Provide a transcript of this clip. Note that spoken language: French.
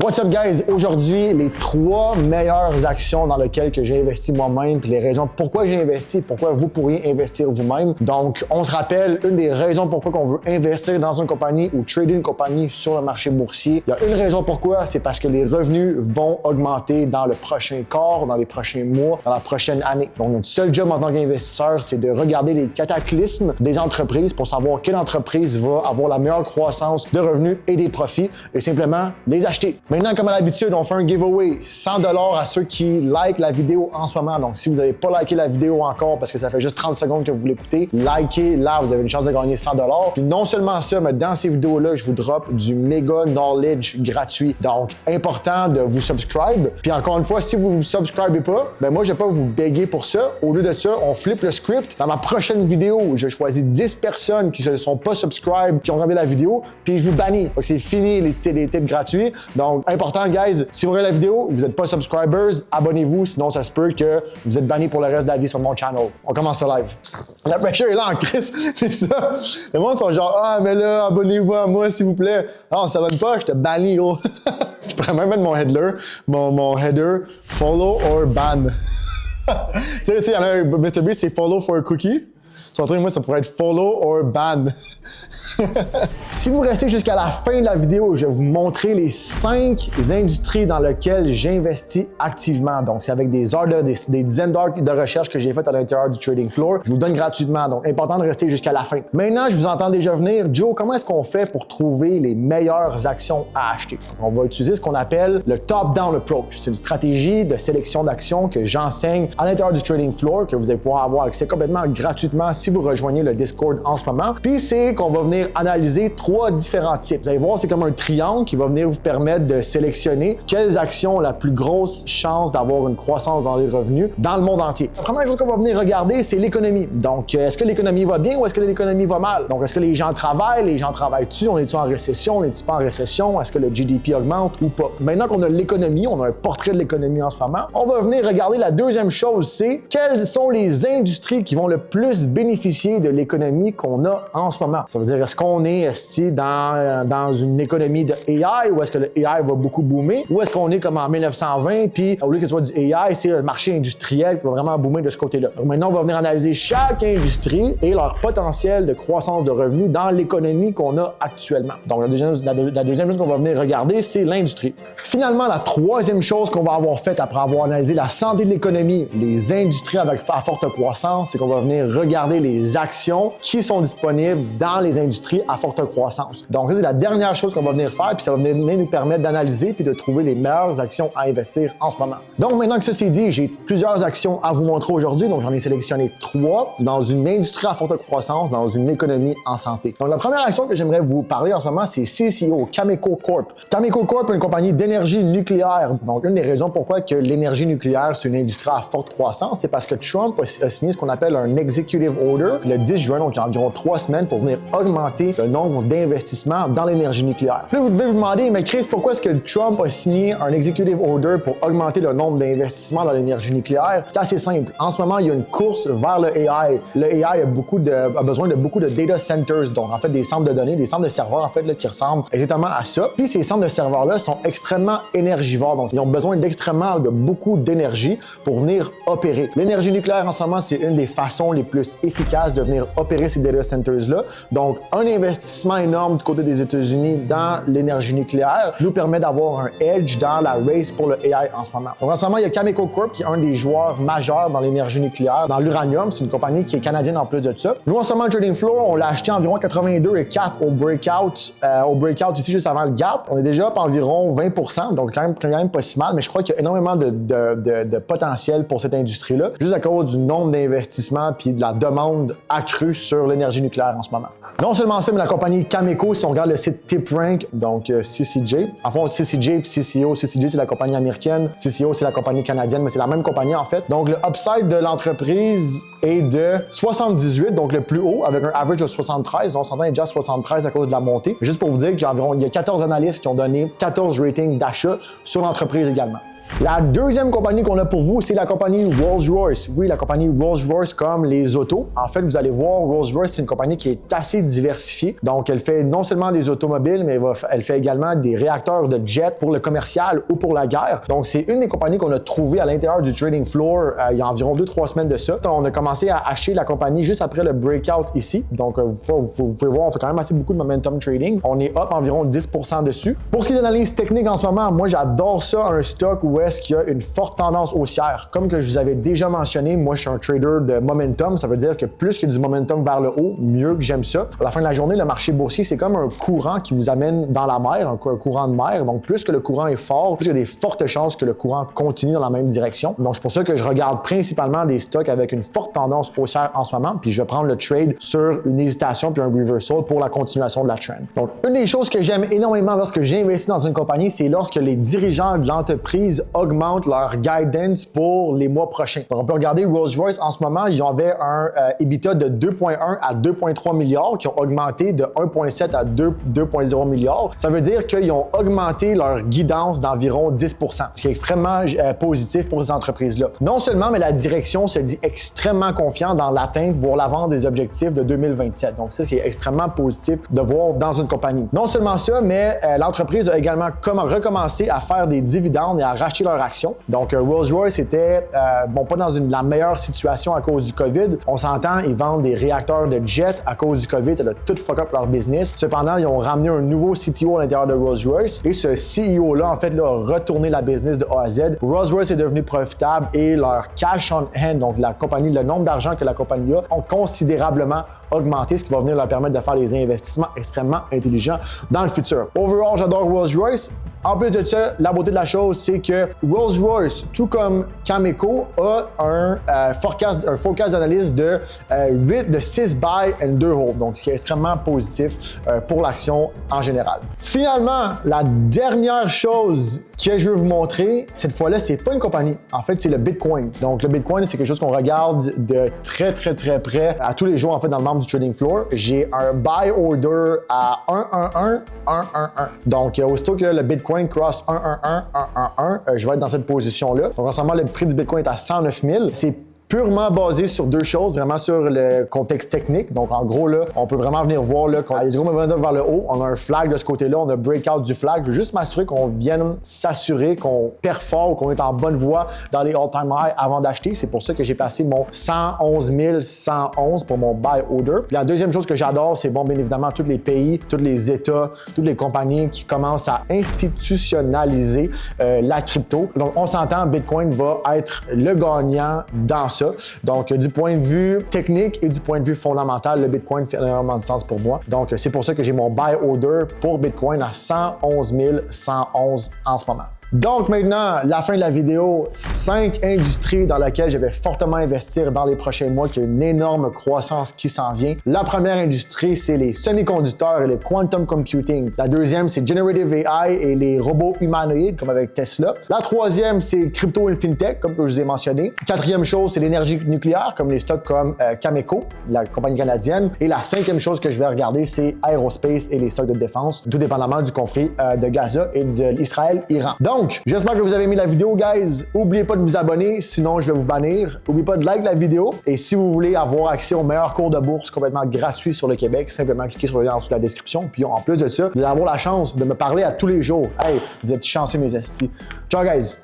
What's up guys? Aujourd'hui, les 3 meilleures actions dans lesquelles que j'ai investi moi-même, puis les raisons pourquoi j'ai investi, pourquoi vous pourriez investir vous-même. Donc, on se rappelle, une des raisons pourquoi on veut investir dans une compagnie ou trader une compagnie sur le marché boursier. Il y a une raison pourquoi, c'est parce que les revenus vont augmenter dans le prochain quart, dans les prochains mois, dans la prochaine année. Donc, notre seul job en tant qu'investisseur, c'est de regarder les cataclysmes des entreprises pour savoir quelle entreprise va avoir la meilleure croissance de revenus et des profits et simplement les acheter. Maintenant, comme à l'habitude, on fait un giveaway 100 $ à ceux qui likent la vidéo en ce moment. Donc, si vous n'avez pas liké la vidéo encore parce que ça fait juste 30 secondes que vous l'écoutez, likez-la, vous avez une chance de gagner 100 $. Puis non seulement ça, mais dans ces vidéos-là, je vous drop du méga knowledge gratuit. Donc, important de vous subscribe. Puis encore une fois, si vous ne vous subscribez pas, ben moi, je ne vais pas vous béguer pour ça. Au lieu de ça, on flippe le script. Dans ma prochaine vidéo, je choisis 10 personnes qui ne se sont pas subscribe, qui ont regardé la vidéo, puis je vous bannis. Donc, c'est fini les tips gratuits. Donc, important, guys, si vous regardez la vidéo, vous n'êtes pas subscribers, abonnez-vous, sinon ça se peut que vous êtes banni pour le reste de la vie sur mon channel. On commence ça live. La pressure est là en crise, c'est ça. Le monde sont genre, ah, mais là, abonnez-vous à moi, s'il vous plaît. Non, ça ne pas, je te bannis, gros. Je pourrais même mettre mon header, follow or ban. Tu sais, il y en a un, MrBeast, c'est follow for a cookie. Son truc, moi, ça pourrait être follow or ban. Si vous restez jusqu'à la fin de la vidéo, je vais vous montrer les 5 industries dans lesquelles j'investis activement. Donc, c'est avec des heures, des dizaines d'heures de recherche que j'ai faites à l'intérieur du trading floor. Je vous donne gratuitement, donc important de rester jusqu'à la fin. Maintenant, je vous entends déjà venir. Joe, comment est-ce qu'on fait pour trouver les meilleures actions à acheter? On va utiliser ce qu'on appelle le top-down approach. C'est une stratégie de sélection d'actions que j'enseigne à l'intérieur du trading floor, que vous allez pouvoir avoir accès complètement gratuitement si vous rejoignez le Discord en ce moment. Puis, c'est qu'on va venir analyser 3 différents types. Vous allez voir, c'est comme un triangle qui va venir vous permettre de sélectionner quelles actions ont la plus grosse chance d'avoir une croissance dans les revenus dans le monde entier. La première chose qu'on va venir regarder, c'est l'économie. Donc, est-ce que l'économie va bien ou est-ce que l'économie va mal? Donc, est-ce que les gens travaillent-tu? On est-tu en récession? On est-tu pas en récession? Est-ce que le GDP augmente ou pas? Maintenant qu'on a l'économie, on a un portrait de l'économie en ce moment, on va venir regarder la deuxième chose, c'est quelles sont les industries qui vont le plus bénéficier de l'économie qu'on a en ce moment. Ça veut dire, est-ce qu'on est dans une économie de AI ou est-ce que le AI va beaucoup boomer ou est-ce qu'on est comme en 1920 puis au lieu que ce soit du AI, c'est le marché industriel qui va vraiment boomer de ce côté-là. Donc maintenant, on va venir analyser chaque industrie et leur potentiel de croissance de revenus dans l'économie qu'on a actuellement. Donc la deuxième chose qu'on va venir regarder, c'est l'industrie. Finalement, la troisième chose qu'on va avoir faite après avoir analysé la santé de l'économie, les industries à forte croissance, c'est qu'on va venir regarder les actions qui sont disponibles dans les industries à forte croissance. Donc, c'est la dernière chose qu'on va venir faire, puis ça va venir nous permettre d'analyser puis de trouver les meilleures actions à investir en ce moment. Donc, maintenant que ceci dit, j'ai plusieurs actions à vous montrer aujourd'hui. Donc, j'en ai sélectionné 3 dans une industrie à forte croissance, dans une économie en santé. Donc, la première action que j'aimerais vous parler en ce moment, c'est CCO, Cameco Corp. Cameco Corp est une compagnie d'énergie nucléaire. Donc, une des raisons pourquoi que l'énergie nucléaire, c'est une industrie à forte croissance, c'est parce que Trump a signé ce qu'on appelle un Executive Order le 10 juin, donc il y a environ 3 semaines, pour venir augmenter le nombre d'investissements dans l'énergie nucléaire. Là, vous devez vous demander, mais Chris, pourquoi est-ce que Trump a signé un Executive Order pour augmenter le nombre d'investissements dans l'énergie nucléaire? C'est assez simple. En ce moment, il y a une course vers le AI. Le AI a besoin de beaucoup de data centers, donc en fait des centres de données, des centres de serveurs en fait là, qui ressemblent exactement à ça. Puis ces centres de serveurs-là sont extrêmement énergivores, donc ils ont besoin de beaucoup d'énergie pour venir opérer. L'énergie nucléaire en ce moment, c'est une des façons les plus efficaces de venir opérer ces data centers-là. Donc, un investissement énorme du côté des États-Unis dans l'énergie nucléaire nous permet d'avoir un edge dans la race pour le AI en ce moment. Donc, en ce moment, il y a Cameco Corp qui est un des joueurs majeurs dans l'énergie nucléaire, dans l'uranium. C'est une compagnie qui est canadienne en plus de ça. Nous, en ce moment, Trading Floor, on l'a acheté environ 82,4 au breakout ici juste avant le gap. On est déjà à environ 20%, donc quand même pas si mal, mais je crois qu'il y a énormément de potentiel pour cette industrie-là, juste à cause du nombre d'investissements puis de la demande accrue sur l'énergie nucléaire en ce moment. Non seulement ça, mais la compagnie Cameco, si on regarde le site TipRank, donc CCJ, en fond CCJ et CCO, CCJ c'est la compagnie américaine, CCO c'est la compagnie canadienne, mais c'est la même compagnie en fait. Donc le upside de l'entreprise est de 78, donc le plus haut, avec un average de 73, donc on s'entend déjà 73 à cause de la montée. Juste pour vous dire qu'il y a 14 analystes qui ont donné 14 ratings d'achat sur l'entreprise également. La deuxième compagnie qu'on a pour vous, c'est la compagnie Rolls-Royce. Oui, la compagnie Rolls-Royce comme les autos. En fait, vous allez voir, Rolls-Royce, c'est une compagnie qui est assez diversifiée diversifiée. Donc, elle fait non seulement des automobiles, mais elle fait également des réacteurs de jet pour le commercial ou pour la guerre. Donc, c'est une des compagnies qu'on a trouvées à l'intérieur du trading floor il y a environ 2-3 semaines de ça. On a commencé à acheter la compagnie juste après le breakout ici. Donc, vous pouvez voir, on fait quand même assez beaucoup de momentum trading. On est up environ 10% dessus. Pour ce qui est d'analyse technique en ce moment, moi, j'adore ça, un stock où est-ce qu'il y a une forte tendance haussière. Comme que je vous avais déjà mentionné, moi, je suis un trader de momentum. Ça veut dire que plus qu'il y a du momentum vers le haut, mieux que j'aime ça. À la fin de la journée, le marché boursier, c'est comme un courant qui vous amène dans la mer, un courant de mer. Donc, plus que le courant est fort, plus il y a des fortes chances que le courant continue dans la même direction. Donc, c'est pour ça que je regarde principalement des stocks avec une forte tendance haussière en ce moment, puis je vais prendre le trade sur une hésitation puis un reversal pour la continuation de la trend. Donc, une des choses que j'aime énormément lorsque j'investis dans une compagnie, c'est lorsque les dirigeants de l'entreprise augmentent leur guidance pour les mois prochains. Donc, on peut regarder Rolls-Royce en ce moment, ils avaient un EBITDA de 2,1 à 2,3 milliards qui ont augmenté de 1,7 à 2,0 milliards. Ça veut dire qu'ils ont augmenté leur guidance d'environ 10%, ce qui est extrêmement positif pour ces entreprises-là. Non seulement, mais la direction se dit extrêmement confiante dans l'atteinte, voire l'avance des objectifs de 2027. Donc, c'est ce qui est extrêmement positif de voir dans une compagnie. Non seulement ça, mais l'entreprise a également recommencé à faire des dividendes et à racheter leurs actions. Donc, Rolls-Royce était, pas dans la meilleure situation à cause du COVID. On s'entend, ils vendent des réacteurs de jet à cause du COVID. Ça a tout fuck up leur business. Cependant, ils ont ramené un nouveau CTO à l'intérieur de Rolls-Royce et ce CEO-là, en fait, a retourné la business de A à Z. Rolls-Royce est devenu profitable et leur cash on hand, donc la compagnie, le nombre d'argent que la compagnie a, ont considérablement augmenté, ce qui va venir leur permettre de faire des investissements extrêmement intelligents dans le futur. Overall, j'adore Rolls-Royce. En plus de ça, la beauté de la chose, c'est que Rolls-Royce, tout comme Cameco, a un forecast d'analyse de 6 buy and 2 hold, donc ce qui est extrêmement positif pour l'action en général. Finalement, la dernière chose que je veux vous montrer, cette fois-là, c'est pas une compagnie. En fait, c'est le Bitcoin. Donc, le Bitcoin, c'est quelque chose qu'on regarde de très près à tous les jours, en fait, dans le membre du trading floor. J'ai un buy order à 111, 111. Donc, aussitôt que le Bitcoin cross 111, 111, je vais être dans cette position-là. Donc, en ce moment, le prix du Bitcoin est à 109 000. C'est purement basé sur deux choses, vraiment sur le contexte technique. Donc, en gros, là, on peut vraiment venir voir là, qu'il y a du gros momentum vers le haut. On a un flag de ce côté-là, on a breakout du flag. Je veux juste m'assurer qu'on vienne s'assurer qu'on performe, qu'on est en bonne voie dans les all-time high avant d'acheter. C'est pour ça que j'ai passé mon 111 111 pour mon buy order. Puis la deuxième chose que j'adore, c'est, bien évidemment, tous les pays, tous les États, toutes les compagnies qui commencent à institutionnaliser la crypto. Donc, on s'entend, Bitcoin va être le gagnant dans ça. Donc, du point de vue technique et du point de vue fondamental, le Bitcoin fait énormément de sens pour moi. Donc, c'est pour ça que j'ai mon buy order pour Bitcoin à 111 111 en ce moment. Donc maintenant, la fin de la vidéo, 5 industries dans lesquelles je vais fortement investir dans les prochains mois, qui a une énorme croissance qui s'en vient. La première industrie, c'est les semi-conducteurs et le quantum computing. La deuxième, c'est generative AI et les robots humanoïdes, comme avec Tesla. La troisième, c'est crypto et fintech, comme je vous ai mentionné. Quatrième chose, c'est l'énergie nucléaire, comme les stocks comme Cameco, la compagnie canadienne. Et la cinquième chose que je vais regarder, c'est aérospace et les stocks de défense, tout dépendamment du conflit de Gaza et de l'Israël-Iran. Donc, j'espère que vous avez aimé la vidéo, guys. N'oubliez pas de vous abonner, sinon je vais vous bannir. N'oubliez pas de like la vidéo. Et si vous voulez avoir accès aux meilleurs cours de bourse complètement gratuits sur le Québec, simplement cliquez sur le lien en dessous de la description. Puis en plus de ça, vous allez avoir la chance de me parler à tous les jours. Hey, vous êtes chanceux, mes estis. Ciao, guys!